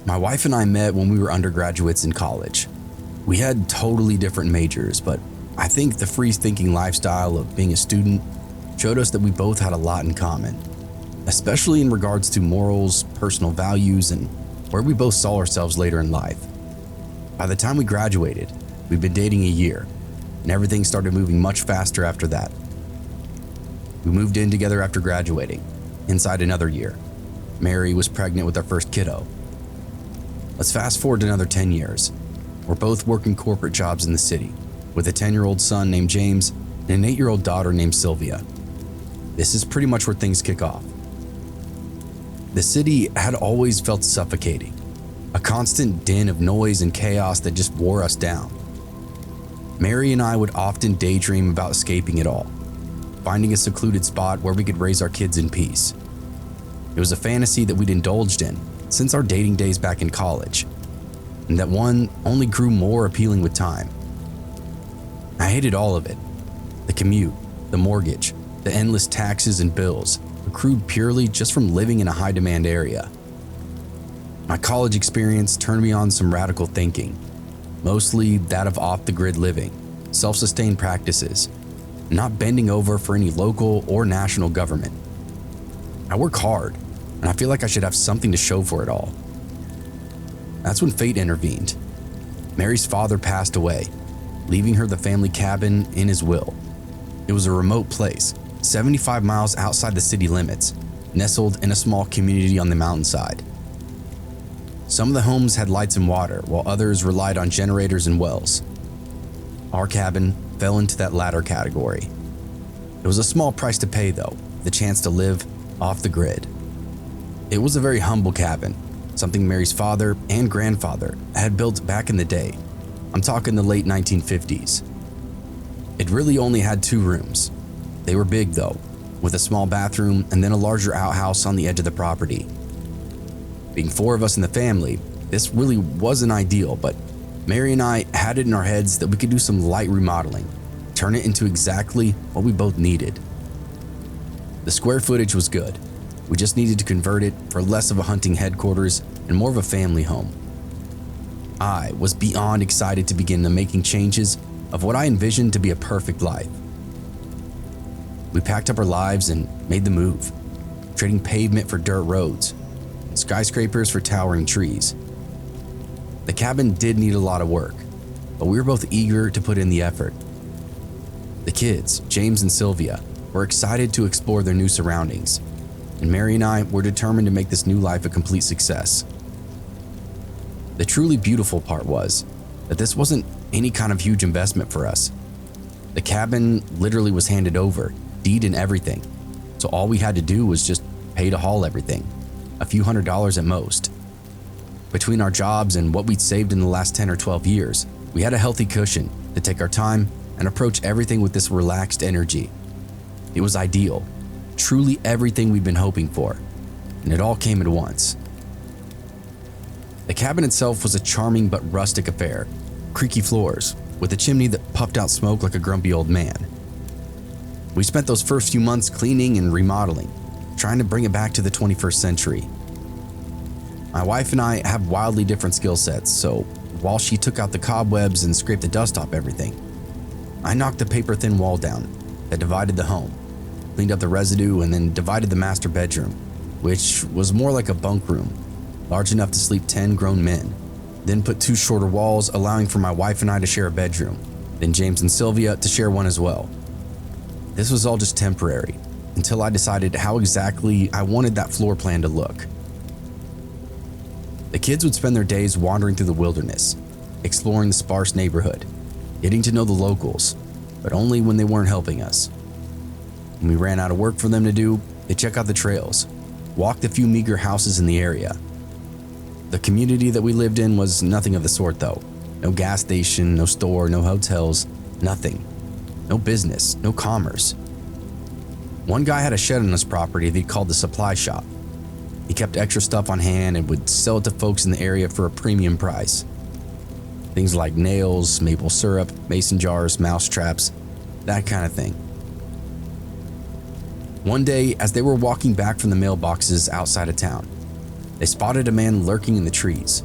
My wife and I met when we were undergraduates in college. We had totally different majors, but I think the free-thinking lifestyle of being a student showed us that we both had a lot in common, especially in regards to morals, personal values, and where we both saw ourselves later in life. By the time we graduated, we'd been dating a year, and everything started moving much faster after that. We moved in together after graduating. Inside another year, Mary was pregnant with our first kiddo. Let's fast forward another 10 years. We're both working corporate jobs in the city, with a 10-year-old son named James and an 8-year-old daughter named Sylvia. This is pretty much where things kick off. The city had always felt suffocating, a constant din of noise and chaos that just wore us down. Mary and I would often daydream about escaping it all, finding a secluded spot where we could raise our kids in peace. It was a fantasy that we'd indulged in since our dating days back in college, and that one only grew more appealing with time. I hated all of it. The commute, the mortgage, the endless taxes and bills accrued purely just from living in a high-demand area. My college experience turned me on some radical thinking, mostly that of off-the-grid living, self-sustained practices, not bending over for any local or national government. I work hard, and I feel like I should have something to show for it all. That's when fate intervened. Mary's father passed away, leaving her the family cabin in his will. It was a remote place, 75 miles outside the city limits, nestled in a small community on the mountainside. Some of the homes had lights and water, while others relied on generators and wells. Our cabin fell into that latter category. It was a small price to pay, though, the chance to live off the grid. It was a very humble cabin, something Mary's father and grandfather had built back in the day. I'm talking the late 1950s. It really only had 2 rooms. They were big, though, with a small bathroom and then a larger outhouse on the edge of the property. Being 4 of us in the family, this really wasn't ideal, but Mary and I had it in our heads that we could do some light remodeling, turn it into exactly what we both needed. The square footage was good. We just needed to convert it for less of a hunting headquarters and more of a family home. I was beyond excited to begin the making changes of what I envisioned to be a perfect life. We packed up our lives and made the move, trading pavement for dirt roads, skyscrapers for towering trees. The cabin did need a lot of work, but we were both eager to put in the effort. The kids, James and Sylvia, were excited to explore their new surroundings, and Mary and I were determined to make this new life a complete success. The truly beautiful part was that this wasn't any kind of huge investment for us. The cabin literally was handed over, deed and everything, so all we had to do was just pay to haul everything, a few $100s at most. Between our jobs and what we'd saved in the last 10 or 12 years, we had a healthy cushion to take our time and approach everything with this relaxed energy. It was ideal, truly everything we'd been hoping for, and it all came at once. The cabin itself was a charming but rustic affair, creaky floors, with a chimney that puffed out smoke like a grumpy old man. We spent those first few months cleaning and remodeling, trying to bring it back to the 21st century. My wife and I have wildly different skill sets, so while she took out the cobwebs and scraped the dust off everything, I knocked the paper-thin wall down that divided the home, cleaned up the residue, and then divided the master bedroom, which was more like a bunk room, large enough to sleep 10 grown men, then put 2 shorter walls allowing for my wife and I to share a bedroom, then James and Sylvia to share one as well. This was all just temporary, until I decided how exactly I wanted that floor plan to look. The kids would spend their days wandering through the wilderness, exploring the sparse neighborhood, getting to know the locals, but only when they weren't helping us. When we ran out of work for them to do, they'd check out the trails, walk the few meager houses in the area. The community that we lived in was nothing of the sort though. No gas station, no store, no hotels, nothing. No business, no commerce. One guy had a shed on his property that he called the supply shop. He kept extra stuff on hand and would sell it to folks in the area for a premium price. Things like nails, maple syrup, mason jars, mouse traps, that kind of thing. One day, as they were walking back from the mailboxes outside of town, they spotted a man lurking in the trees.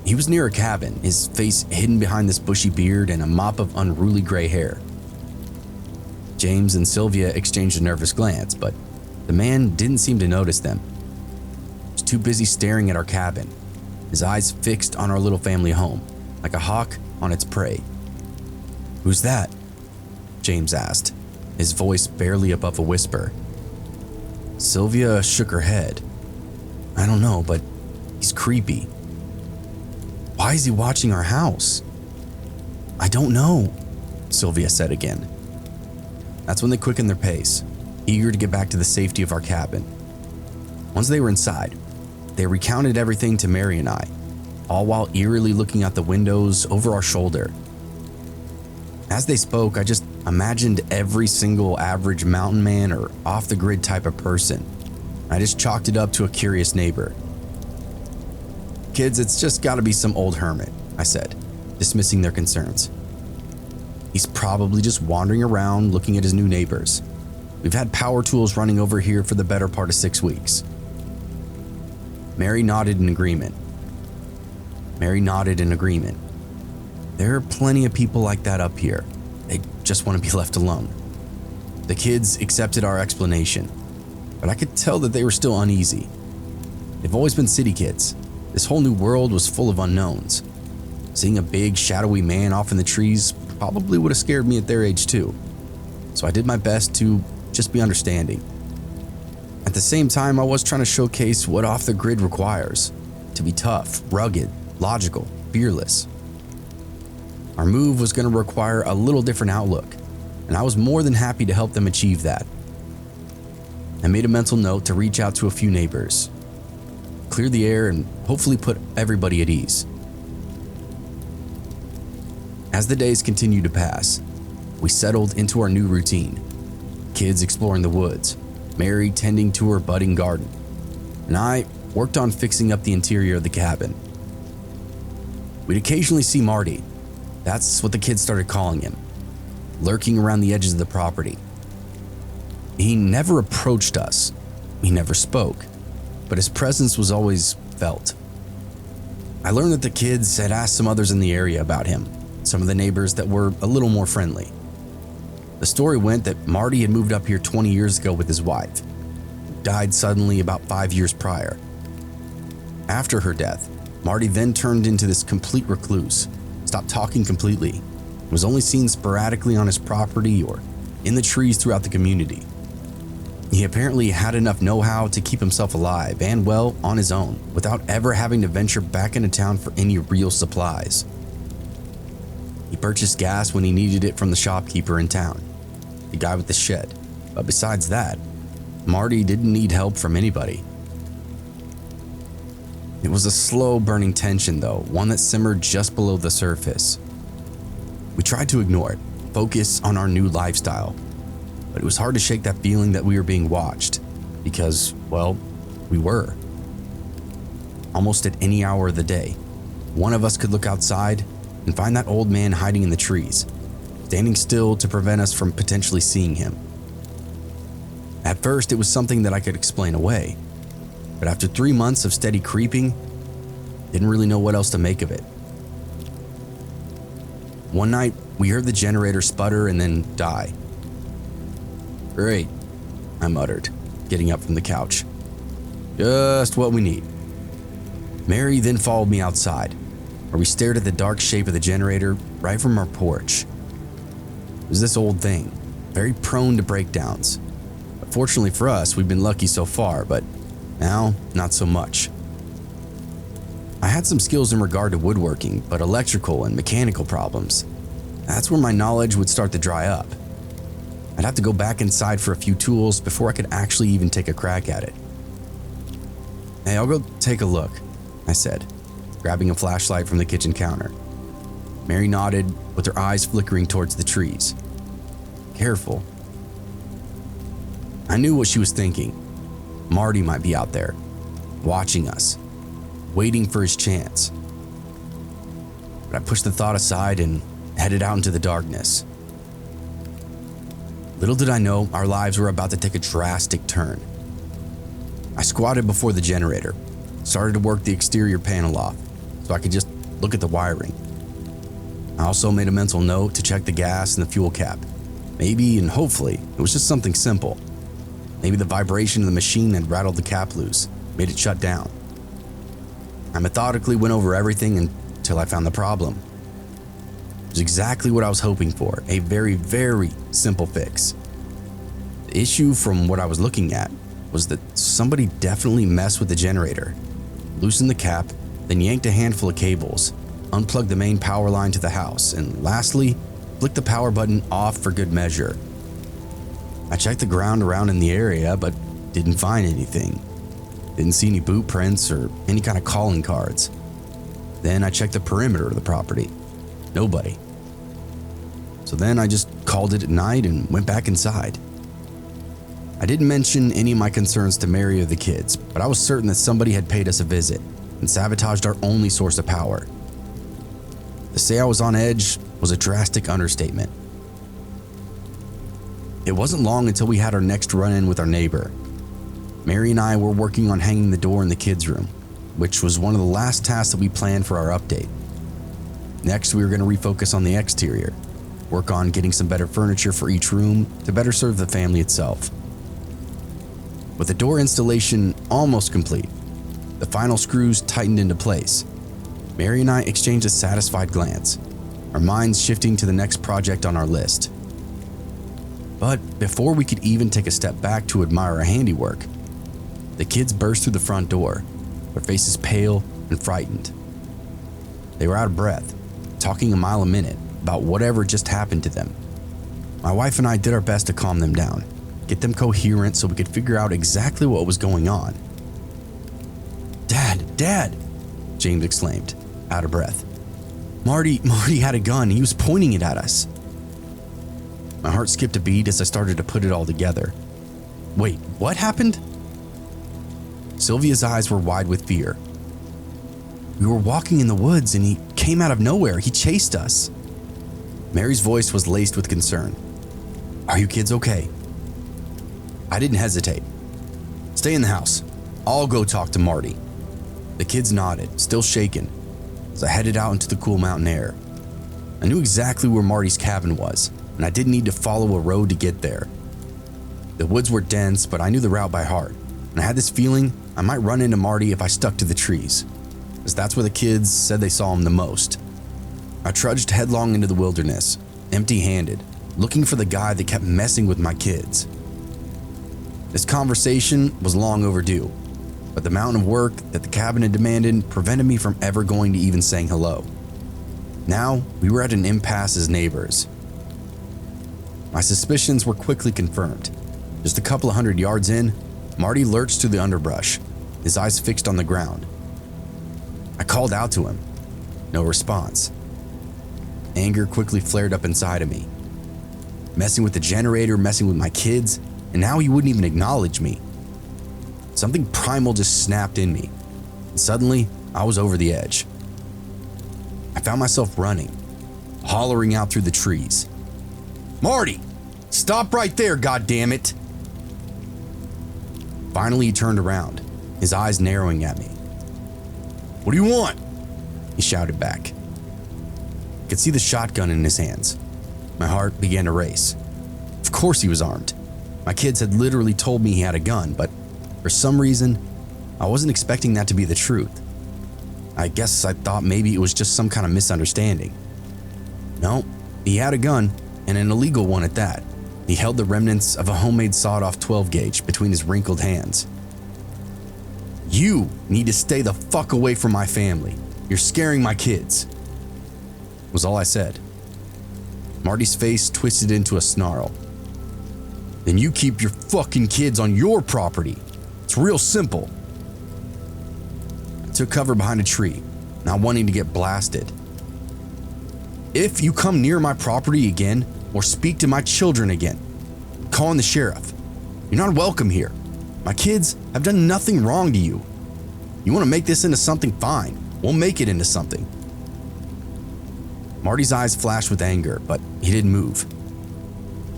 He was near a cabin, his face hidden behind this bushy beard and a mop of unruly gray hair. James and Sylvia exchanged a nervous glance, but the man didn't seem to notice them. He was too busy staring at our cabin, his eyes fixed on our little family home, like a hawk on its prey. "Who's that?" James asked, his voice barely above a whisper. Sylvia shook her head. "I don't know, but he's creepy." "Why is he watching our house?" "I don't know," Sylvia said again. That's when they quickened their pace, eager to get back to the safety of our cabin. Once they were inside, they recounted everything to Mary and I, all while eerily looking out the windows over our shoulder. As they spoke, I just imagined every single average mountain man or off-the-grid type of person. I just chalked it up to a curious neighbor. "Kids, it's just gotta be some old hermit," I said, dismissing their concerns. "He's probably just wandering around looking at his new neighbors. We've had power tools running over here for the better part of 6 weeks." Mary nodded in agreement. There are plenty of people like that up here. They just want to be left alone. The kids accepted our explanation, but I could tell that they were still uneasy. They've always been city kids. This whole new world was full of unknowns. Seeing a big, shadowy man off in the trees probably would have scared me at their age too. So I did my best to just be understanding. At the same time, I was trying to showcase what off the grid requires: to be tough, rugged, logical, fearless. Our move was going to require a little different outlook, and I was more than happy to help them achieve that. I made a mental note to reach out to a few neighbors, clear the air, and hopefully put everybody at ease. As the days continued to pass, we settled into our new routine. Kids exploring the woods, Mary tending to her budding garden, and I worked on fixing up the interior of the cabin. We'd occasionally see Marty, that's what the kids started calling him, lurking around the edges of the property. He never approached us, he never spoke, but his presence was always felt. I learned that the kids had asked some others in the area about him, some of the neighbors that were a little more friendly. The story went that Marty had moved up here 20 years ago with his wife, who died suddenly about 5 years prior. After her death, Marty then turned into this complete recluse, stopped talking completely, was only seen sporadically on his property or in the trees throughout the community. He apparently had enough know-how to keep himself alive and well on his own without ever having to venture back into town for any real supplies. He purchased gas when he needed it from the shopkeeper in town, the guy with the shed, but besides that, Marty didn't need help from anybody. It was a slow burning tension though, one that simmered just below the surface. We tried to ignore it, focus on our new lifestyle, but it was hard to shake that feeling that we were being watched, because, well, we were. Almost at any hour of the day, one of us could look outside and find that old man hiding in the trees, standing still to prevent us from potentially seeing him. At first, it was something that I could explain away, but after 3 months of steady creeping, didn't really know what else to make of it. One night, we heard the generator sputter and then die. "Great," I muttered, getting up from the couch. "Just what we need." Mary then followed me outside, where we stared at the dark shape of the generator right from our porch. It was this old thing, very prone to breakdowns. But fortunately for us, we've been lucky so far, but now, not so much. I had some skills in regard to woodworking, but electrical and mechanical problems, that's where my knowledge would start to dry up. I'd have to go back inside for a few tools before I could actually even take a crack at it. "Hey, I'll go take a look," I said, grabbing a flashlight from the kitchen counter. Mary nodded, with her eyes flickering towards the trees. "Careful." I knew what she was thinking. Marty might be out there, watching us, waiting for his chance. But I pushed the thought aside and headed out into the darkness. Little did I know our lives were about to take a drastic turn. I squatted before the generator, started to work the exterior panel off so I could just look at the wiring. I also made a mental note to check the gas and the fuel cap. Maybe and hopefully it was just something simple. Maybe the vibration of the machine had rattled the cap loose, made it shut down. I methodically went over everything until I found the problem. It was exactly what I was hoping for, a very, very simple fix. The issue from what I was looking at was that somebody definitely messed with the generator, loosened the cap, then yanked a handful of cables, unplugged the main power line to the house, and lastly, flicked the power button off for good measure. I checked the ground around in the area, but didn't find anything. Didn't see any boot prints or any kind of calling cards. Then I checked the perimeter of the property. Nobody. So then I just called it at night and went back inside. I didn't mention any of my concerns to Mary or the kids, but I was certain that somebody had paid us a visit and sabotaged our only source of power. To say I was on edge was a drastic understatement. It wasn't long until we had our next run-in with our neighbor. Mary and I were working on hanging the door in the kids' room, which was one of the last tasks that we planned for our update. Next, we were going to refocus on the exterior, work on getting some better furniture for each room to better serve the family itself. With the door installation almost complete, the final screws tightened into place, Mary and I exchanged a satisfied glance, our minds shifting to the next project on our list. But before we could even take a step back to admire our handiwork, the kids burst through the front door, their faces pale and frightened. They were out of breath, talking a mile a minute about whatever just happened to them. My wife and I did our best to calm them down, get them coherent so we could figure out exactly what was going on. Dad, James exclaimed, out of breath. Marty had a gun. He was pointing it at us. My heart skipped a beat as I started to put it all together. Wait, what happened? Sylvia's eyes were wide with fear. We were walking in the woods and he came out of nowhere. He chased us. Mary's voice was laced with concern. Are you kids okay? I didn't hesitate. Stay in the house. I'll go talk to Marty. The kids nodded, still shaken, as I headed out into the cool mountain air. I knew exactly where Marty's cabin was, and I didn't need to follow a road to get there. The woods were dense, but I knew the route by heart, and I had this feeling I might run into Marty if I stuck to the trees, as that's where the kids said they saw him the most. I trudged headlong into the wilderness, empty-handed, looking for the guy that kept messing with my kids. This conversation was long overdue, but the mountain of work that the cabin had demanded prevented me from ever going to even saying hello. Now, we were at an impasse as neighbors. My suspicions were quickly confirmed. Just a couple of 100 yards in, Marty lurched through the underbrush, his eyes fixed on the ground. I called out to him. No response. Anger quickly flared up inside of me. Messing with the generator, messing with my kids, and now he wouldn't even acknowledge me. Something primal just snapped in me, and suddenly I was over the edge. I found myself running, hollering out through the trees. Marty, stop right there, goddammit! Finally, he turned around, his eyes narrowing at me. What do you want? He shouted back. I could see the shotgun in his hands. My heart began to race. Of course he was armed. My kids had literally told me he had a gun, but for some reason, I wasn't expecting that to be the truth. I guess I thought maybe it was just some kind of misunderstanding. No, he had a gun, and an illegal one at that. He held the remnants of a homemade sawed-off 12-gauge between his wrinkled hands. You need to stay the fuck away from my family. You're scaring my kids, was all I said. Marty's face twisted into a snarl. Then you keep your fucking kids on your property. It's real simple. I took cover behind a tree, not wanting to get blasted. If you come near my property again or speak to my children again, I'm calling the sheriff. You're not welcome here. My kids have done nothing wrong to you. You want to make this into something, fine. We'll make it into something. Marty's eyes flashed with anger, but he didn't move.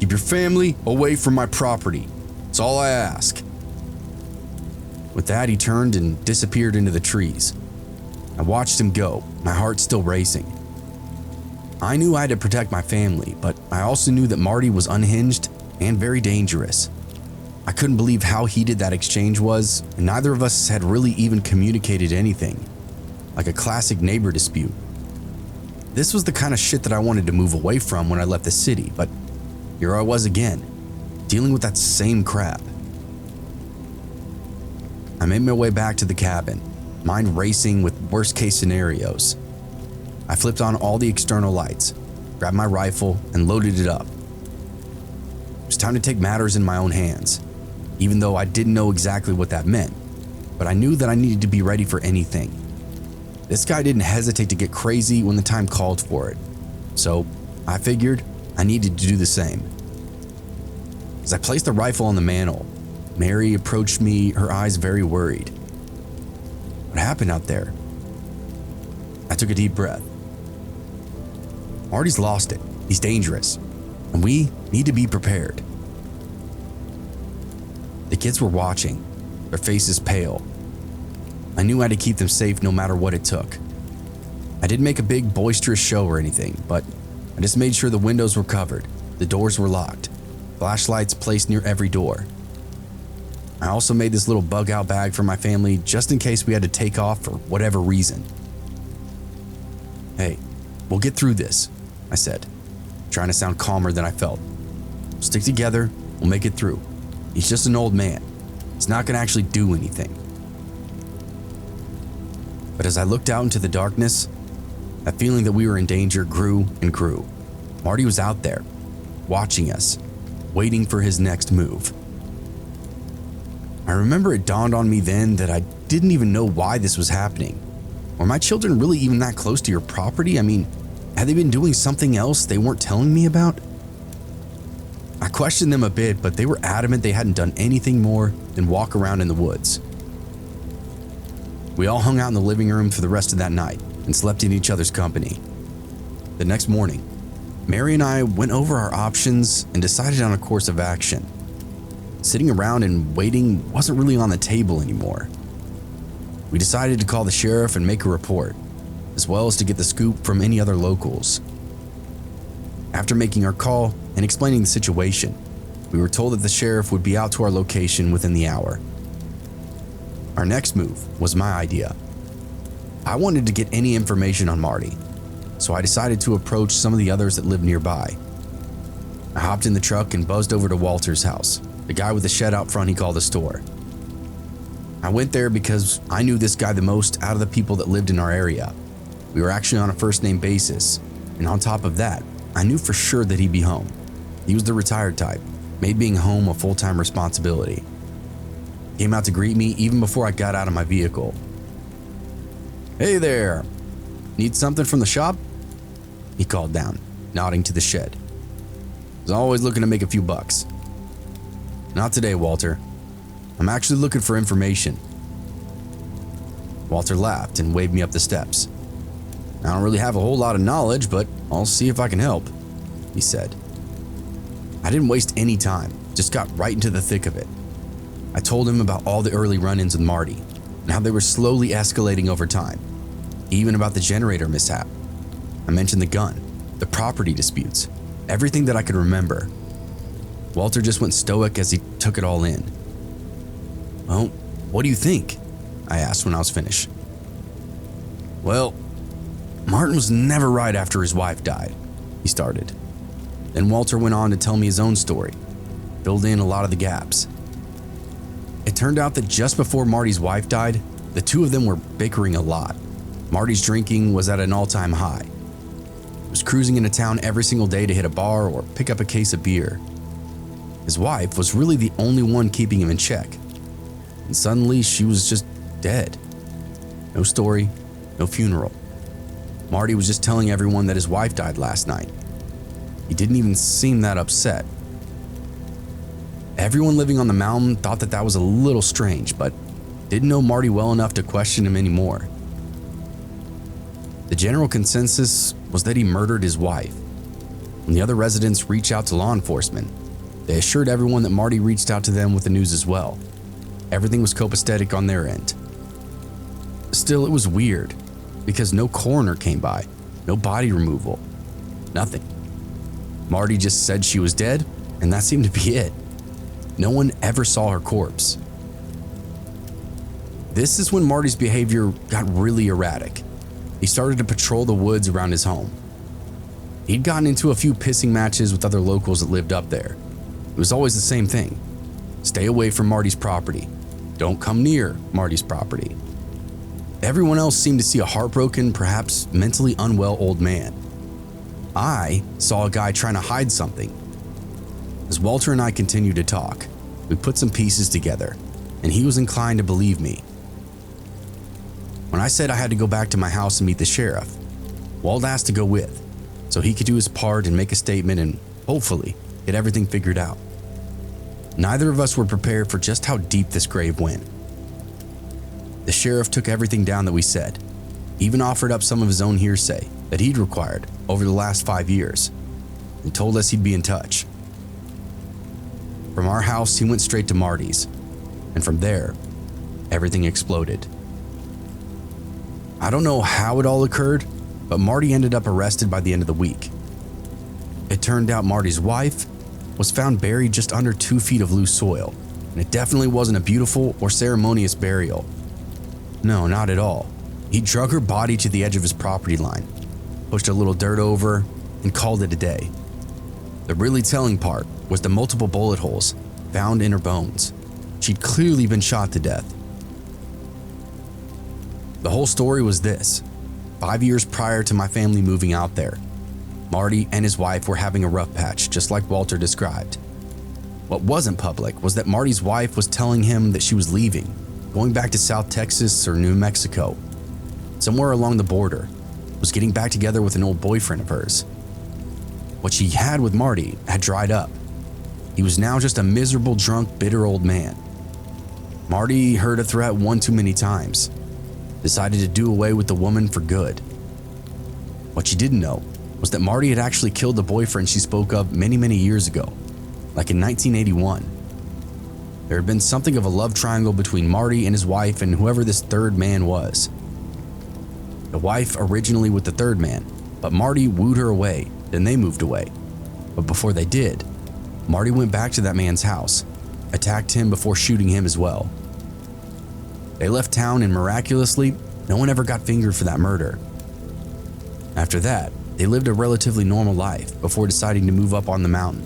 Keep your family away from my property. That's all I ask. With that, he turned and disappeared into the trees. I watched him go, my heart still racing. I knew I had to protect my family, but I also knew that Marty was unhinged and very dangerous. I couldn't believe how heated that exchange was, and neither of us had really even communicated anything, like a classic neighbor dispute. This was the kind of shit that I wanted to move away from when I left the city, but here I was again, dealing with that same crap. I made my way back to the cabin, mind racing with worst case scenarios. I flipped on all the external lights, grabbed my rifle, and loaded it up. It was time to take matters in my own hands, even though I didn't know exactly what that meant, but I knew that I needed to be ready for anything. This guy didn't hesitate to get crazy when the time called for it, so I figured I needed to do the same. As I placed the rifle on the mantle, Mary approached me, her eyes very worried. What happened out there? I took a deep breath. Marty's lost it. He's dangerous, and we need to be prepared. The kids were watching, their faces pale. I knew I had to keep them safe no matter what it took. I didn't make a big boisterous show or anything, but I just made sure the windows were covered, the doors were locked, flashlights placed near every door. I also made this little bug out bag for my family just in case we had to take off for whatever reason. Hey, we'll get through this, I said, trying to sound calmer than I felt. We'll stick together, we'll make it through. He's just an old man. He's not going to actually do anything. But as I looked out into the darkness, that feeling that we were in danger grew and grew. Marty was out there, watching us, waiting for his next move. I remember it dawned on me then that I didn't even know why this was happening. Were my children really even that close to your property? I mean, had they been doing something else they weren't telling me about? I questioned them a bit, but they were adamant they hadn't done anything more than walk around in the woods. We all hung out in the living room for the rest of that night and slept in each other's company. The next morning, Mary and I went over our options and decided on a course of action. Sitting around and waiting wasn't really on the table anymore. We decided to call the sheriff and make a report, as well as to get the scoop from any other locals. After making our call and explaining the situation, we were told that the sheriff would be out to our location within the hour. Our next move was my idea. I wanted to get any information on Marty, so I decided to approach some of the others that lived nearby. I hopped in the truck and buzzed over to Walter's house, the guy with the shed out front he called a store. I went there because I knew this guy the most out of the people that lived in our area. We were actually on a first-name basis, and on top of that, I knew for sure that he'd be home. He was the retired type, made being home a full-time responsibility. He came out to greet me even before I got out of my vehicle. "Hey there, need something from the shop?" He called down, nodding to the shed. "Was always looking to make a few bucks." "Not today, Walter. I'm actually looking for information." Walter laughed and waved me up the steps. "I don't really have a whole lot of knowledge, but I'll see if I can help," he said. I didn't waste any time, just got right into the thick of it. I told him about all the early run-ins with Marty and how they were slowly escalating over time, even about the generator mishap. I mentioned the gun, the property disputes, everything that I could remember. Walter just went stoic as he took it all in. "Well, what do you think?" I asked when I was finished. "Well, Martin was never right after his wife died," he started. Then Walter went on to tell me his own story, filled in a lot of the gaps. It turned out that just before Marty's wife died, the two of them were bickering a lot. Marty's drinking was at an all-time high. He was cruising into town every single day to hit a bar or pick up a case of beer. His wife was really the only one keeping him in check. And suddenly she was just dead. No story, no funeral. Marty was just telling everyone that his wife died last night. He didn't even seem that upset. Everyone living on the mountain thought that that was a little strange, but didn't know Marty well enough to question him anymore. The general consensus was that he murdered his wife. When the other residents reached out to law enforcement, they assured everyone that Marty reached out to them with the news as well. everything was copacetic on their end. Still, it was weird because no coroner came by, no body removal, nothing. Marty just said she was dead, and that seemed to be it. No one ever saw her corpse. This is when Marty's behavior got really erratic. He started to patrol the woods around his home. He'd gotten into a few pissing matches with other locals that lived up there. It was always the same thing. Stay away from Marty's property. Don't come near Marty's property. Everyone else seemed to see a heartbroken, perhaps mentally unwell old man. I saw a guy trying to hide something. As Walter and I continued to talk, we put some pieces together, and he was inclined to believe me. When I said I had to go back to my house and meet the sheriff, Walt asked to go with, so he could do his part and make a statement and hopefully get everything figured out. Neither of us were prepared for just how deep this grave went. The sheriff took everything down that we said, even offered up some of his own hearsay that he'd acquired over the last 5 years, and told us he'd be in touch. From our house, he went straight to Marty's, and from there, everything exploded. I don't know how it all occurred, but Marty ended up arrested by the end of the week. It turned out Marty's wife was found buried just under 2 feet of loose soil, and it definitely wasn't a beautiful or ceremonious burial. No, not at all. He drug her body to the edge of his property line, pushed a little dirt over, and called it a day. The really telling part was the multiple bullet holes found in her bones. She'd clearly been shot to death. The whole story was this. 5 years prior to my family moving out there, Marty and his wife were having a rough patch, just like Walter described. What wasn't public was that Marty's wife was telling him that she was leaving, going back to South Texas or New Mexico, somewhere along the border, was getting back together with an old boyfriend of hers. What she had with Marty had dried up. He was now just a miserable, drunk, bitter old man. Marty heard a threat one too many times, decided to do away with the woman for good. What she didn't know was that Marty had actually killed the boyfriend she spoke of many, many years ago, like in 1981. There had been something of a love triangle between Marty and his wife and whoever this third man was. The wife originally with the third man, but Marty wooed her away, then they moved away. But before they did, Marty went back to that man's house, attacked him before shooting him as well. They left town and miraculously, no one ever got fingered for that murder. After that, they lived a relatively normal life before deciding to move up on the mountain,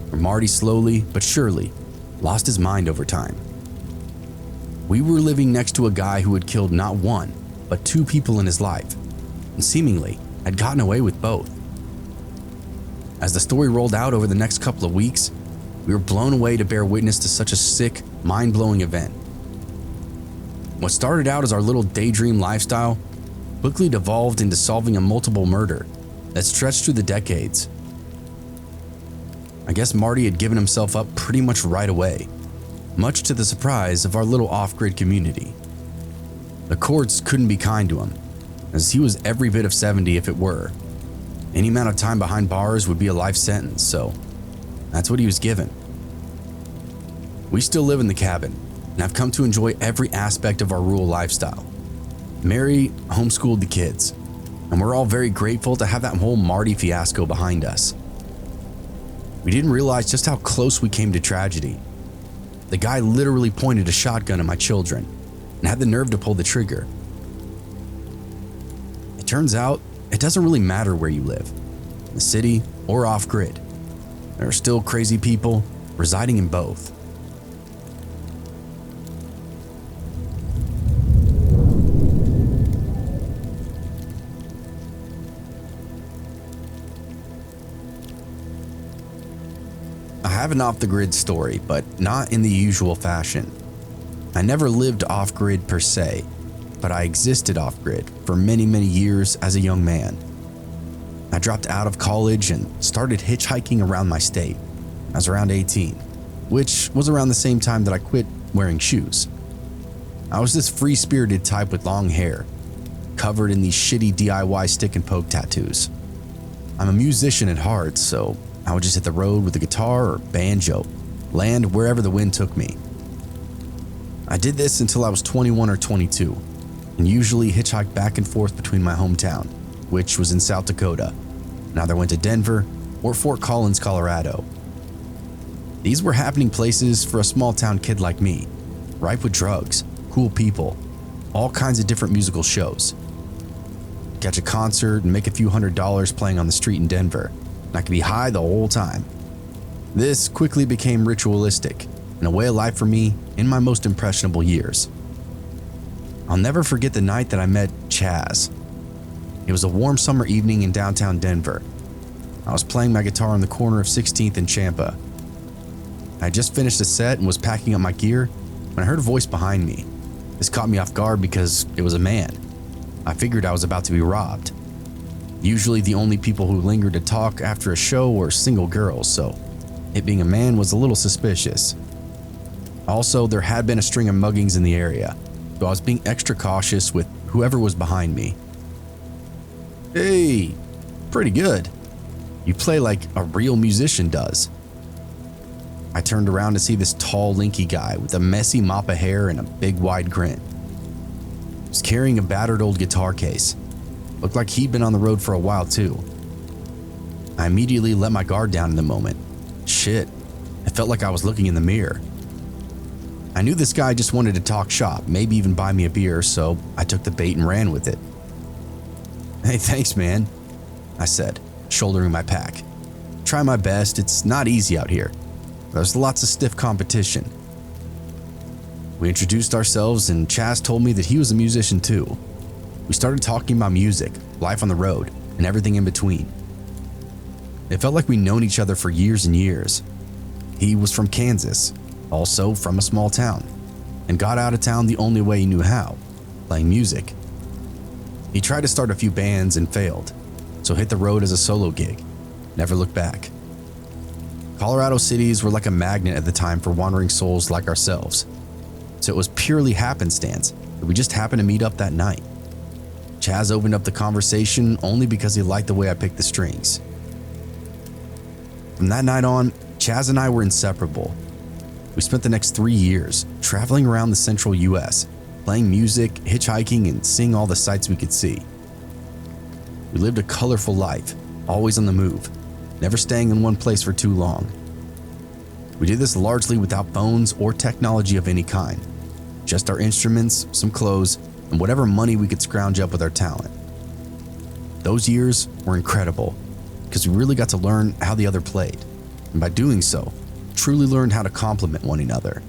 where Marty slowly but surely lost his mind over time. We were living next to a guy who had killed not one, but 2 people in his life, and seemingly had gotten away with both. As the story rolled out over the next couple of weeks, we were blown away to bear witness to such a sick, mind-blowing event. What started out as our little daydream lifestyle quickly devolved into solving a multiple murder that stretched through the decades. I guess Marty had given himself up pretty much right away, much to the surprise of our little off-grid community. The courts couldn't be kind to him, as he was every bit of 70 if it were. Any amount of time behind bars would be a life sentence, so that's what he was given. We still live in the cabin, and I've come to enjoy every aspect of our rural lifestyle. Mary homeschooled the kids, and we're all very grateful to have that whole Marty fiasco behind us. We didn't realize just how close we came to tragedy. The guy literally pointed a shotgun at my children and had the nerve to pull the trigger. It turns out, it doesn't really matter where you live, in the city or off-grid. There are still crazy people residing in both. I have an off-the-grid story, but not in the usual fashion. I never lived off-grid per se, but I existed off-grid for many, many years as a young man. I dropped out of college and started hitchhiking around my state. I was around 18, which was around the same time that I quit wearing shoes. I was this free-spirited type with long hair, covered in these shitty DIY stick and poke tattoos. I'm a musician at heart, so I would just hit the road with a guitar or banjo, land wherever the wind took me. I did this until I was 21 or 22, and usually hitchhiked back and forth between my hometown, which was in South Dakota, and either went to Denver or Fort Collins, Colorado. These were happening places for a small town kid like me, ripe with drugs, cool people, all kinds of different musical shows. Catch a concert and make a few $100s playing on the street in Denver, and I could be high the whole time. This quickly became ritualistic and a way of life for me in my most impressionable years. I'll never forget the night that I met Chaz. It was a warm summer evening in downtown Denver. I was playing my guitar on the corner of 16th and Champa. I had just finished a set and was packing up my gear when I heard a voice behind me. This caught me off guard because it was a man. I figured I was about to be robbed. Usually the only people who lingered to talk after a show were single girls, so it being a man was a little suspicious. Also, there had been a string of muggings in the area, so I was being extra cautious with whoever was behind me. "Hey, pretty good. You play like a real musician does." I turned around to see this tall, lanky guy with a messy mop of hair and a big, wide grin. He was carrying a battered old guitar case. Looked like he'd been on the road for a while too. I immediately let my guard down in the moment. Shit, it felt like I was looking in the mirror. I knew this guy just wanted to talk shop, maybe even buy me a beer, so I took the bait and ran with it. "Hey, thanks, man," I said, shouldering my pack. "Try my best, it's not easy out here. There's lots of stiff competition." We introduced ourselves and Chaz told me that he was a musician too. We started talking about music, life on the road, and everything in between. It felt like we'd known each other for years and years. He was from Kansas, also from a small town, and got out of town the only way he knew how, playing music. He tried to start a few bands and failed, so hit the road as a solo gig, never looked back. Colorado cities were like a magnet at the time for wandering souls like ourselves, so it was purely happenstance that we just happened to meet up that night. Chaz opened up the conversation only because he liked the way I picked the strings. From that night on, Chaz and I were inseparable. We spent the next 3 years traveling around the central US, playing music, hitchhiking, and seeing all the sights we could see. We lived a colorful life, always on the move, never staying in one place for too long. We did this largely without phones or technology of any kind, just our instruments, some clothes, and whatever money we could scrounge up with our talent. Those years were incredible because we really got to learn how the other played, and by doing so, truly learned how to complement one another.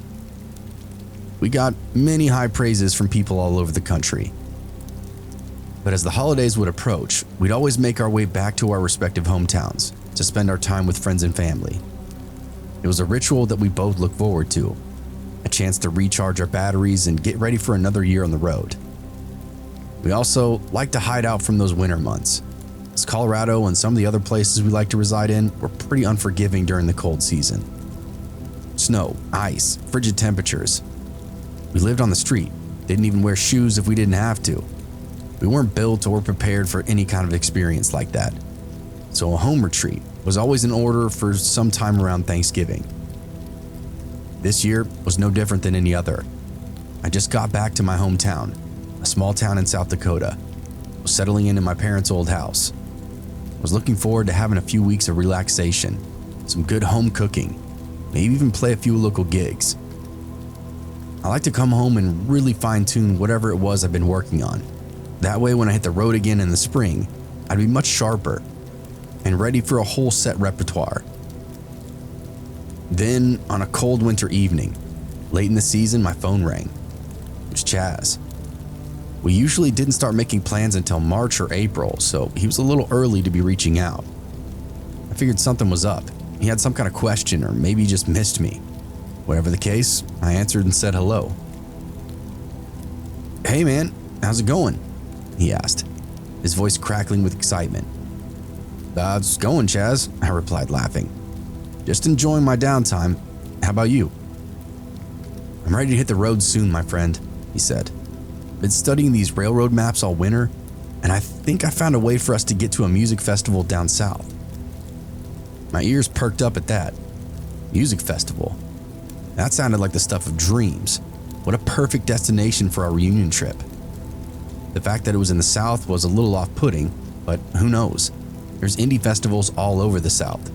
We got many high praises from people all over the country. But as the holidays would approach, we'd always make our way back to our respective hometowns to spend our time with friends and family. It was a ritual that we both looked forward to, a chance to recharge our batteries and get ready for another year on the road. We also like to hide out from those winter months, as Colorado and some of the other places we like to reside in were pretty unforgiving during the cold season. Snow, ice, frigid temperatures. We lived on the street, didn't even wear shoes if we didn't have to. We weren't built or prepared for any kind of experience like that. So a home retreat was always in order for some time around Thanksgiving. This year was no different than any other. I just got back to my hometown, a small town in South Dakota, was settling in my parents' old house. I was looking forward to having a few weeks of relaxation, some good home cooking, maybe even play a few local gigs. I like to come home and really fine-tune whatever it was I've been working on. That way when I hit the road again in the spring, I'd be much sharper and ready for a whole set repertoire. Then, on a cold winter evening, late in the season, my phone rang. It was Chaz. We usually didn't start making plans until March or April, so he was a little early to be reaching out. I figured something was up. He had some kind of question, or maybe he just missed me. Whatever the case, I answered and said hello. "Hey man, how's it going?" he asked, his voice crackling with excitement. "It's going, Chaz," I replied, laughing. "Just enjoying my downtime. How about you?" "I'm ready to hit the road soon, my friend," he said. "Been studying these railroad maps all winter, and I think I found a way for us to get to a music festival down south." My ears perked up at that. Music festival. That sounded like the stuff of dreams. What a perfect destination for our reunion trip. The fact that it was in the South was a little off-putting, but who knows? There's indie festivals all over the South.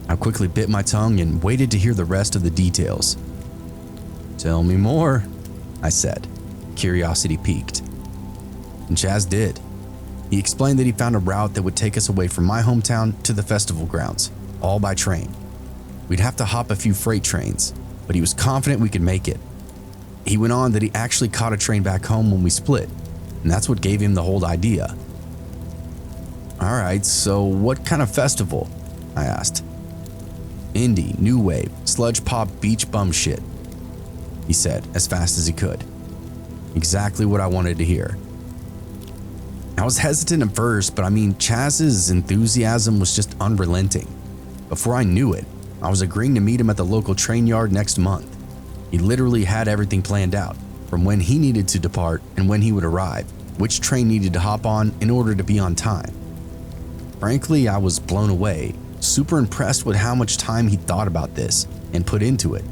I quickly bit my tongue and waited to hear the rest of the details. "Tell me more," I said, curiosity piqued. And Chaz did. He explained that he found a route that would take us away from my hometown to the festival grounds, all by train. We'd have to hop a few freight trains, but he was confident we could make it. He went on that he actually caught a train back home when we split, and that's what gave him the whole idea. "Alright, so what kind of festival?" I asked. "Indie, new wave, sludge pop, beach bum shit," he said as fast as he could. Exactly what I wanted to hear. I was hesitant at first, but Chaz's enthusiasm was just unrelenting. Before I knew it, I was agreeing to meet him at the local train yard next month. He literally had everything planned out, from when he needed to depart and when he would arrive, which train needed to hop on in order to be on time. Frankly, I was blown away, super impressed with how much time he thought about this and put into it.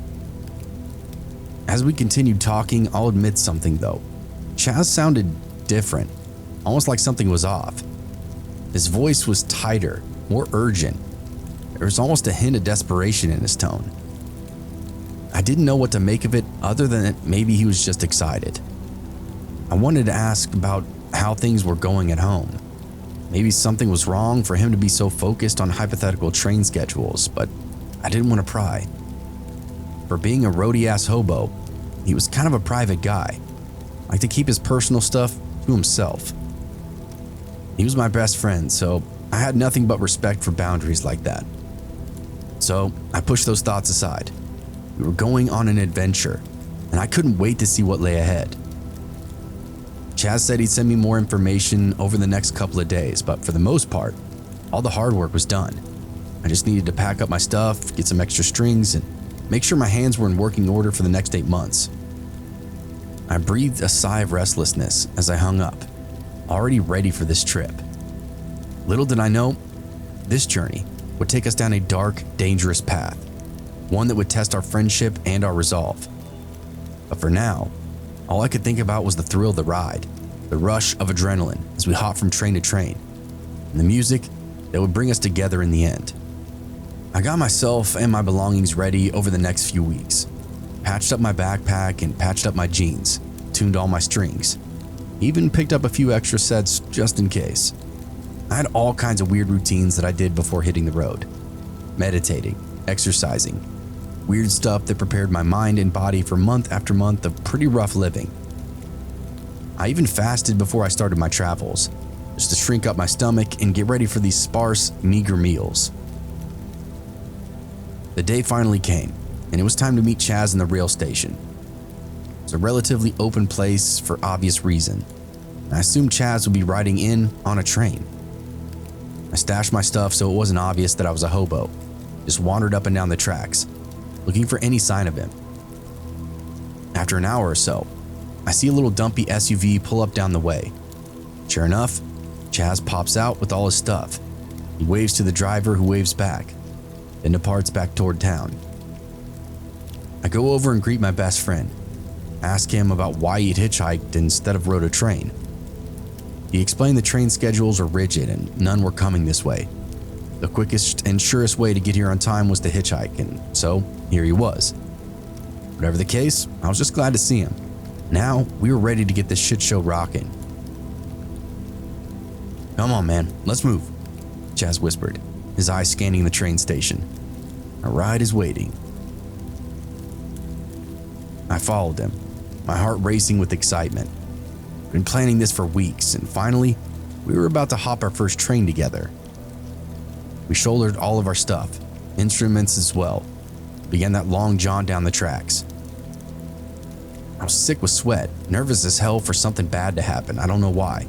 As we continued talking, I'll admit something though. Chaz sounded different, almost like something was off. His voice was tighter, more urgent. There was almost a hint of desperation in his tone. I didn't know what to make of it other than that maybe he was just excited. I wanted to ask about how things were going at home. Maybe something was wrong for him to be so focused on hypothetical train schedules, but I didn't want to pry. For being a roadie-ass hobo, he was kind of a private guy, liked to keep his personal stuff to himself. He was my best friend, so I had nothing but respect for boundaries like that. So I pushed those thoughts aside. We were going on an adventure, and I couldn't wait to see what lay ahead. Chaz said he'd send me more information over the next couple of days, but for the most part, all the hard work was done. I just needed to pack up my stuff, get some extra strings, and make sure my hands were in working order for the next 8 months. I breathed a sigh of restlessness as I hung up, already ready for this trip. Little did I know, this journey would take us down a dark, dangerous path, one that would test our friendship and our resolve. But for now, all I could think about was the thrill of the ride, the rush of adrenaline as we hopped from train to train, and the music that would bring us together in the end. I got myself and my belongings ready over the next few weeks, patched up my backpack and patched up my jeans, tuned all my strings, even picked up a few extra sets just in case. I had all kinds of weird routines that I did before hitting the road. Meditating, exercising, weird stuff that prepared my mind and body for month after month of pretty rough living. I even fasted before I started my travels, just to shrink up my stomach and get ready for these sparse, meager meals. The day finally came, and it was time to meet Chaz in the rail station. It was a relatively open place for obvious reason, and I assumed Chaz would be riding in on a train. I stashed my stuff so it wasn't obvious that I was a hobo, just wandered up and down the tracks, looking for any sign of him. After an hour or so, I see a little dumpy SUV pull up down the way. Sure enough, Chaz pops out with all his stuff. He waves to the driver who waves back, then departs back toward town. I go over and greet my best friend, ask him about why he'd hitchhiked instead of rode a train. He explained the train schedules are rigid and none were coming this way. The quickest and surest way to get here on time was to hitchhike, and so here he was. Whatever the case, I was just glad to see him. Now we were ready to get this shit show rocking. "Come on, man, let's move," Chaz whispered, his eyes scanning the train station. "Our ride is waiting." I followed him, my heart racing with excitement. I'd been planning this for weeks, and finally, we were about to hop our first train together. We shouldered all of our stuff, instruments as well, began that long jaunt down the tracks. I was sick with sweat, nervous as hell for something bad to happen. I don't know why.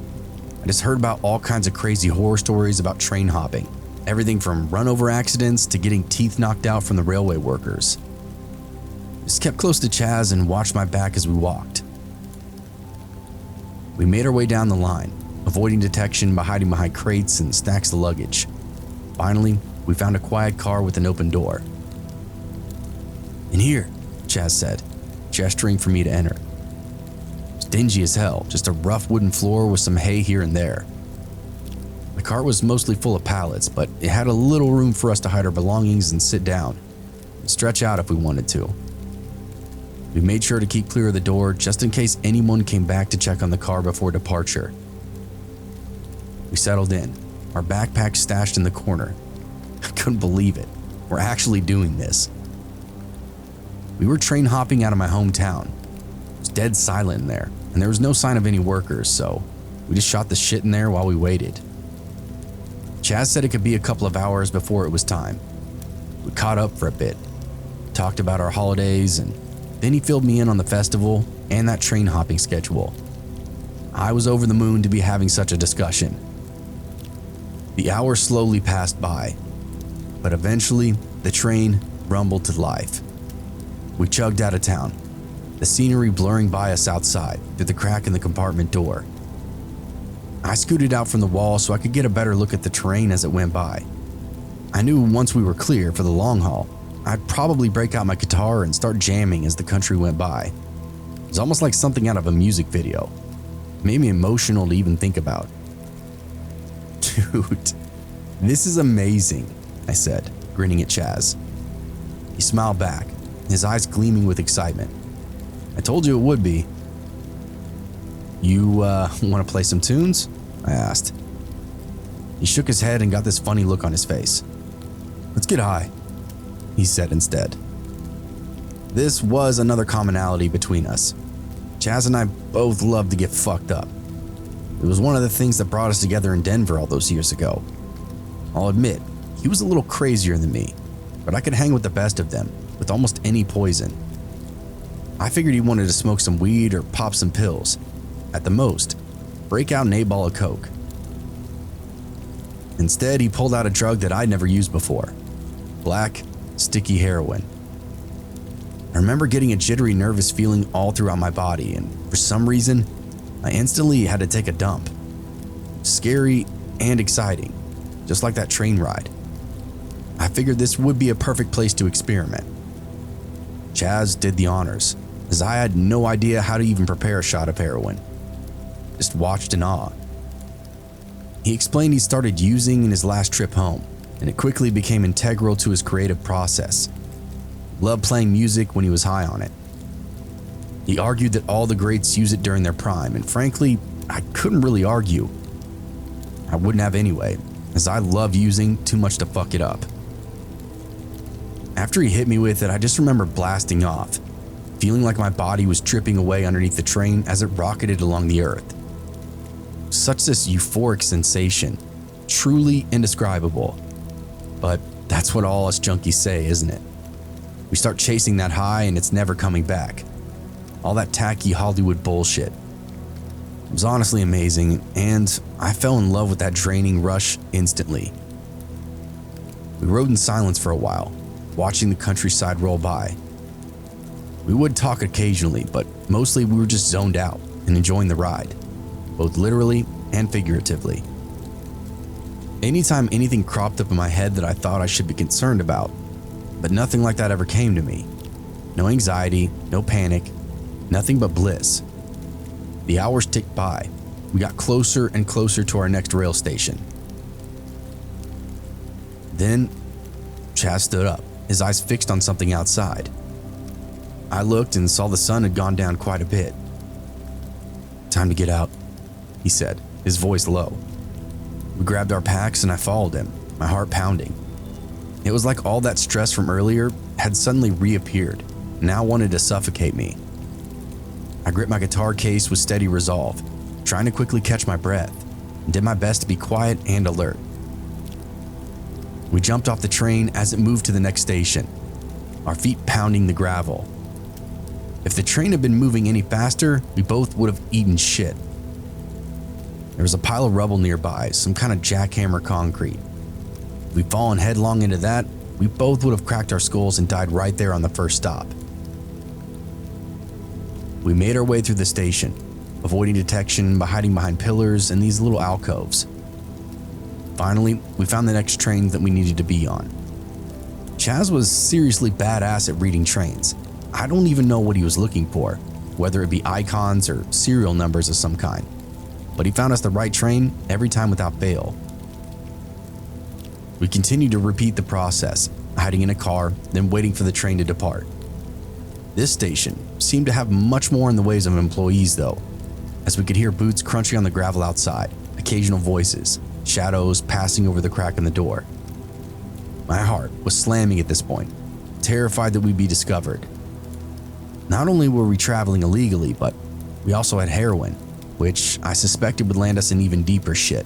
I just heard about all kinds of crazy horror stories about train hopping, everything from run-over accidents to getting teeth knocked out from the railway workers. Just kept close to Chaz and watched my back as we walked. We made our way down the line, avoiding detection by hiding behind crates and stacks of luggage. Finally, we found a quiet car with an open door. "In here," Chaz said, gesturing for me to enter. It was dingy as hell, just a rough wooden floor with some hay here and there. The cart was mostly full of pallets, but it had a little room for us to hide our belongings and sit down and stretch out if we wanted to. We made sure to keep clear of the door just in case anyone came back to check on the car before departure. We settled in, our backpacks stashed in the corner. I couldn't believe it. We're actually doing this. We were train hopping out of my hometown. It was dead silent in there, and there was no sign of any workers, so we just shot the shit in there while we waited. Chaz said it could be a couple of hours before it was time. We caught up for a bit, talked about our holidays, and then he filled me in on the festival and that train hopping schedule. I was over the moon to be having such a discussion. The hours slowly passed by, but eventually the train rumbled to life. We chugged out of town, the scenery blurring by us outside through the crack in the compartment door. I scooted out from the wall so I could get a better look at the terrain as it went by. I knew once we were clear for the long haul, I'd probably break out my guitar and start jamming as the country went by. It was almost like something out of a music video. It made me emotional to even think about. Dude, this is amazing, I said, grinning at Chaz. He smiled back, his eyes gleaming with excitement. I told you it would be. You, want to play some tunes? I asked. He shook his head and got this funny look on his face. Let's get high, he said instead. This was another commonality between us. Chaz and I both loved to get fucked up. It was one of the things that brought us together in Denver all those years ago. I'll admit, he was a little crazier than me, but I could hang with the best of them, with almost any poison. I figured he wanted to smoke some weed or pop some pills. At the most, break out an 8-ball of coke. Instead, he pulled out a drug that I'd never used before. Black, sticky heroin. I remember getting a jittery, nervous feeling all throughout my body, and for some reason, I instantly had to take a dump. Scary and exciting, just like that train ride. I figured this would be a perfect place to experiment. Chaz did the honors, as I had no idea how to even prepare a shot of heroin. Just watched in awe. He explained he started using in his last trip home, and it quickly became integral to his creative process. Loved playing music when he was high on it. He argued that all the greats use it during their prime, and frankly, I couldn't really argue. I wouldn't have anyway, as I love using too much to fuck it up. After he hit me with it, I just remember blasting off, feeling like my body was dripping away underneath the train as it rocketed along the earth. Such this euphoric sensation, truly indescribable. But that's what all us junkies say, isn't it? We start chasing that high and it's never coming back. All that tacky Hollywood bullshit. It was honestly amazing, and I fell in love with that draining rush instantly. We rode in silence for a while, watching the countryside roll by. We would talk occasionally, but mostly we were just zoned out and enjoying the ride, both literally and figuratively. Anytime anything cropped up in my head that I thought I should be concerned about, but nothing like that ever came to me. No anxiety, no panic, nothing but bliss. The hours ticked by. We got closer and closer to our next rail station. Then, Chaz stood up, his eyes fixed on something outside. I looked and saw the sun had gone down quite a bit. Time to get out, he said, his voice low. We grabbed our packs and I followed him, my heart pounding. It was like all that stress from earlier had suddenly reappeared, now wanted to suffocate me. I gripped my guitar case with steady resolve, trying to quickly catch my breath, and did my best to be quiet and alert. We jumped off the train as it moved to the next station, our feet pounding the gravel. If the train had been moving any faster, we both would have eaten shit. There was a pile of rubble nearby, some kind of jackhammer concrete. If we'd fallen headlong into that, we both would have cracked our skulls and died right there on the first stop. We made our way through the station, avoiding detection by hiding behind pillars and these little alcoves. Finally, we found the next train that we needed to be on. Chaz was seriously badass at reading trains. I don't even know what he was looking for, whether it be icons or serial numbers of some kind. But he found us the right train every time without fail. We continued to repeat the process, hiding in a car, then waiting for the train to depart. This station seemed to have much more in the ways of employees though, as we could hear boots crunching on the gravel outside, occasional voices, shadows passing over the crack in the door. My heart was slamming at this point, terrified that we'd be discovered. Not only were we traveling illegally, but we also had heroin, which I suspected would land us in even deeper shit.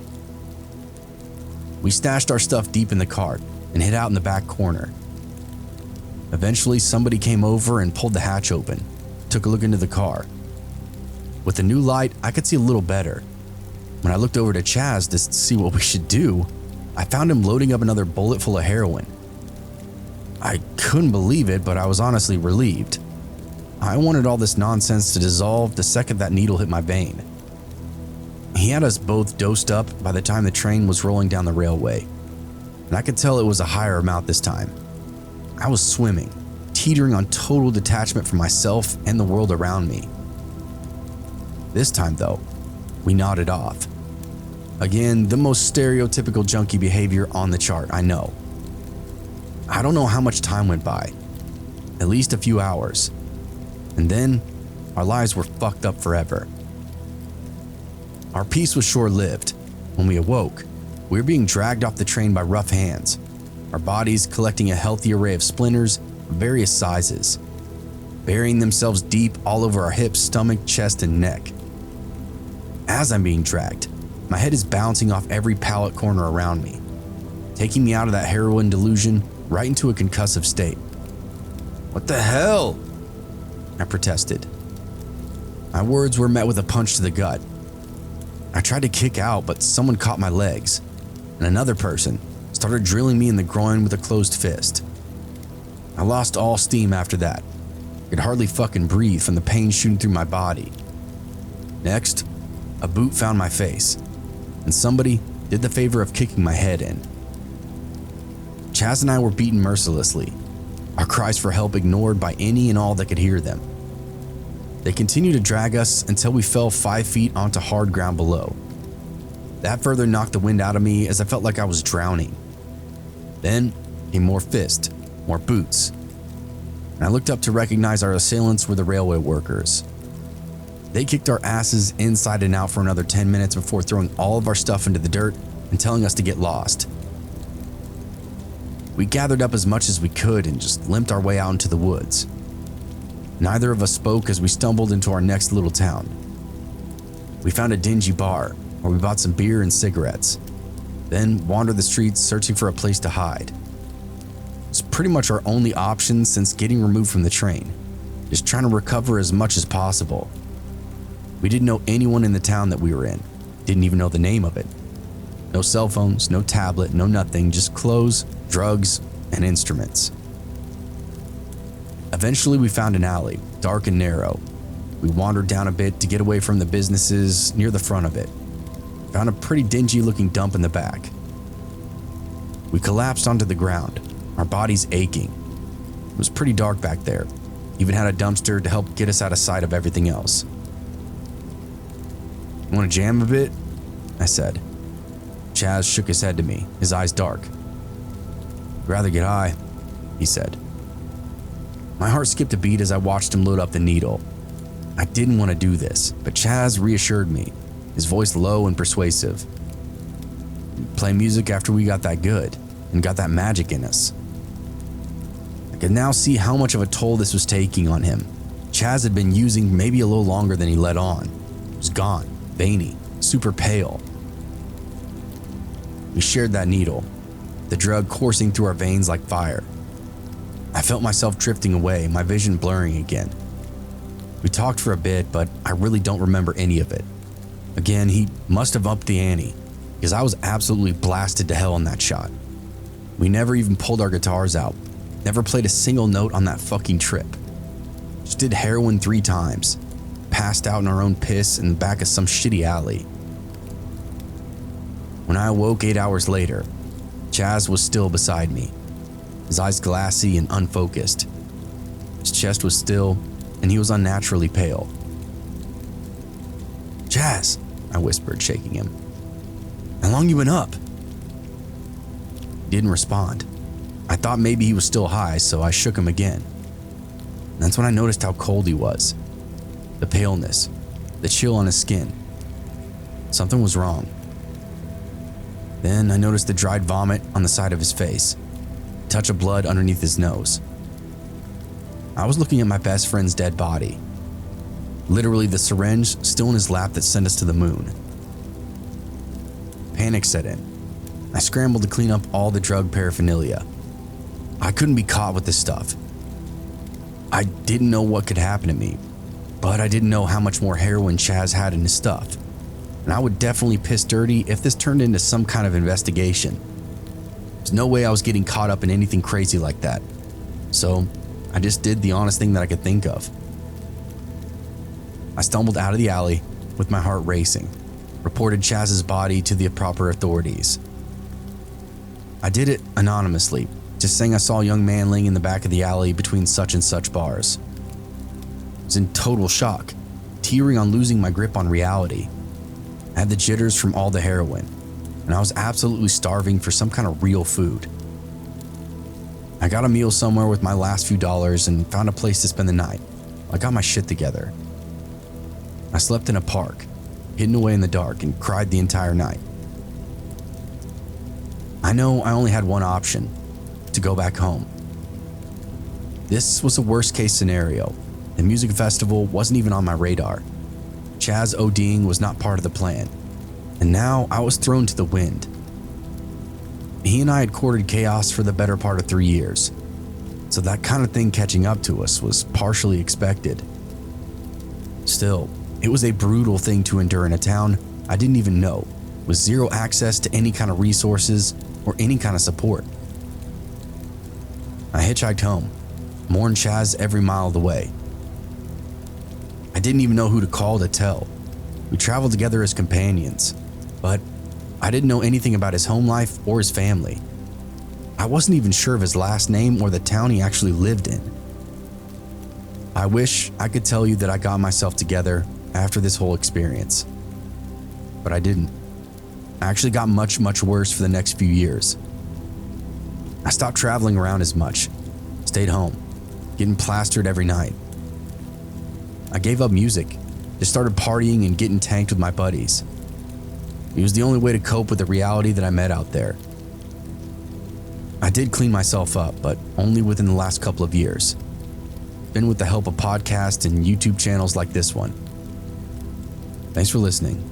We stashed our stuff deep in the cart and hid out in the back corner. Eventually, somebody came over and pulled the hatch open, took a look into the car. With the new light, I could see a little better. When I looked over to Chaz to see what we should do, I found him loading up another bullet full of heroin. I couldn't believe it, but I was honestly relieved. I wanted all this nonsense to dissolve the second that needle hit my vein. He had us both dosed up by the time the train was rolling down the railway, and I could tell it was a higher amount this time. I was swimming, teetering on total detachment from myself and the world around me. This time though, we nodded off. Again, the most stereotypical junkie behavior on the chart, I know. I don't know how much time went by, at least a few hours, and then our lives were fucked up forever. Our peace was short-lived. When we awoke, we were being dragged off the train by rough hands, our bodies collecting a healthy array of splinters of various sizes, burying themselves deep all over our hips, stomach, chest, and neck. As I'm being dragged, my head is bouncing off every pallet corner around me, taking me out of that heroin delusion right into a concussive state. "What the hell?" I protested. My words were met with a punch to the gut. I tried to kick out, but someone caught my legs, and another person started drilling me in the groin with a closed fist. I lost all steam after that. I could hardly fucking breathe from the pain shooting through my body. Next, a boot found my face, and somebody did the favor of kicking my head in. Chaz and I were beaten mercilessly, our cries for help ignored by any and all that could hear them. They continued to drag us until we fell 5 feet onto hard ground below. That further knocked the wind out of me as I felt like I was drowning. Then came more fists, more boots, and I looked up to recognize our assailants were the railway workers. They kicked our asses inside and out for another 10 minutes before throwing all of our stuff into the dirt and telling us to get lost. We gathered up as much as we could and just limped our way out into the woods. Neither of us spoke as we stumbled into our next little town. We found a dingy bar where we bought some beer and cigarettes, then wandered the streets searching for a place to hide. It's pretty much our only option since getting removed from the train, just trying to recover as much as possible. We didn't know anyone in the town that we were in, didn't even know the name of it. No cell phones, no tablet, no nothing, just clothes, drugs, and instruments. Eventually we found an alley, dark and narrow. We wandered down a bit to get away from the businesses near the front of it. Found a pretty dingy looking dump in the back. We collapsed onto the ground, our bodies aching. It was pretty dark back there. Even had a dumpster to help get us out of sight of everything else. "Want to jam a bit?" I said. Chaz shook his head to me, his eyes dark. "I'd rather get high," he said. My heart skipped a beat as I watched him load up the needle. I didn't want to do this, but Chaz reassured me, his voice low and persuasive. Play music after we got that good and got that magic in us. I could now see how much of a toll this was taking on him. Chaz had been using maybe a little longer than he let on. He was gone, veiny, super pale. We shared that needle, the drug coursing through our veins like fire. I felt myself drifting away, my vision blurring again. We talked for a bit, but I really don't remember any of it. Again, he must have upped the ante, because I was absolutely blasted to hell on that shot. We never even pulled our guitars out, never played a single note on that fucking trip. Just did heroin 3 times, passed out in our own piss in the back of some shitty alley. When I awoke 8 hours later, Chaz was still beside me, his eyes glassy and unfocused. His chest was still, and he was unnaturally pale. "Chaz," I whispered, shaking him. "How long you been up?" He didn't respond. I thought maybe he was still high, so I shook him again. That's when I noticed how cold he was. The paleness, the chill on his skin. Something was wrong. Then I noticed the dried vomit on the side of his face, a touch of blood underneath his nose. I was looking at my best friend's dead body. Literally the syringe still in his lap that sent us to the moon. Panic set in. I scrambled to clean up all the drug paraphernalia. I couldn't be caught with this stuff. I didn't know what could happen to me, but I didn't know how much more heroin Chaz had in his stuff. And I would definitely piss dirty if this turned into some kind of investigation. There's no way I was getting caught up in anything crazy like that. So I just did the honest thing that I could think of. I stumbled out of the alley with my heart racing, reported Chaz's body to the proper authorities. I did it anonymously, just saying I saw a young man laying in the back of the alley between such and such bars. I was in total shock, teetering on losing my grip on reality. I had the jitters from all the heroin, and I was absolutely starving for some kind of real food. I got a meal somewhere with my last few dollars and found a place to spend the night. I got my shit together. I slept in a park, hidden away in the dark, and cried the entire night. I know I only had one option, to go back home. This was a worst case scenario. The music festival wasn't even on my radar. Chaz ODing was not part of the plan, and now I was thrown to the wind. He and I had courted chaos for the better part of 3 years, so that kind of thing catching up to us was partially expected. Still, it was a brutal thing to endure in a town I didn't even know, with zero access to any kind of resources or any kind of support. I hitchhiked home, mourned Chaz every mile of the way. I didn't even know who to call to tell. We traveled together as companions, but I didn't know anything about his home life or his family. I wasn't even sure of his last name or the town he actually lived in. I wish I could tell you that I got myself together after this whole experience, but I didn't. I actually got much, much worse for the next few years. I stopped traveling around as much, stayed home, getting plastered every night. I gave up music, just started partying and getting tanked with my buddies. It was the only way to cope with the reality that I met out there. I did clean myself up, but only within the last couple of years. Been with the help of podcasts and YouTube channels like this one. Thanks for listening.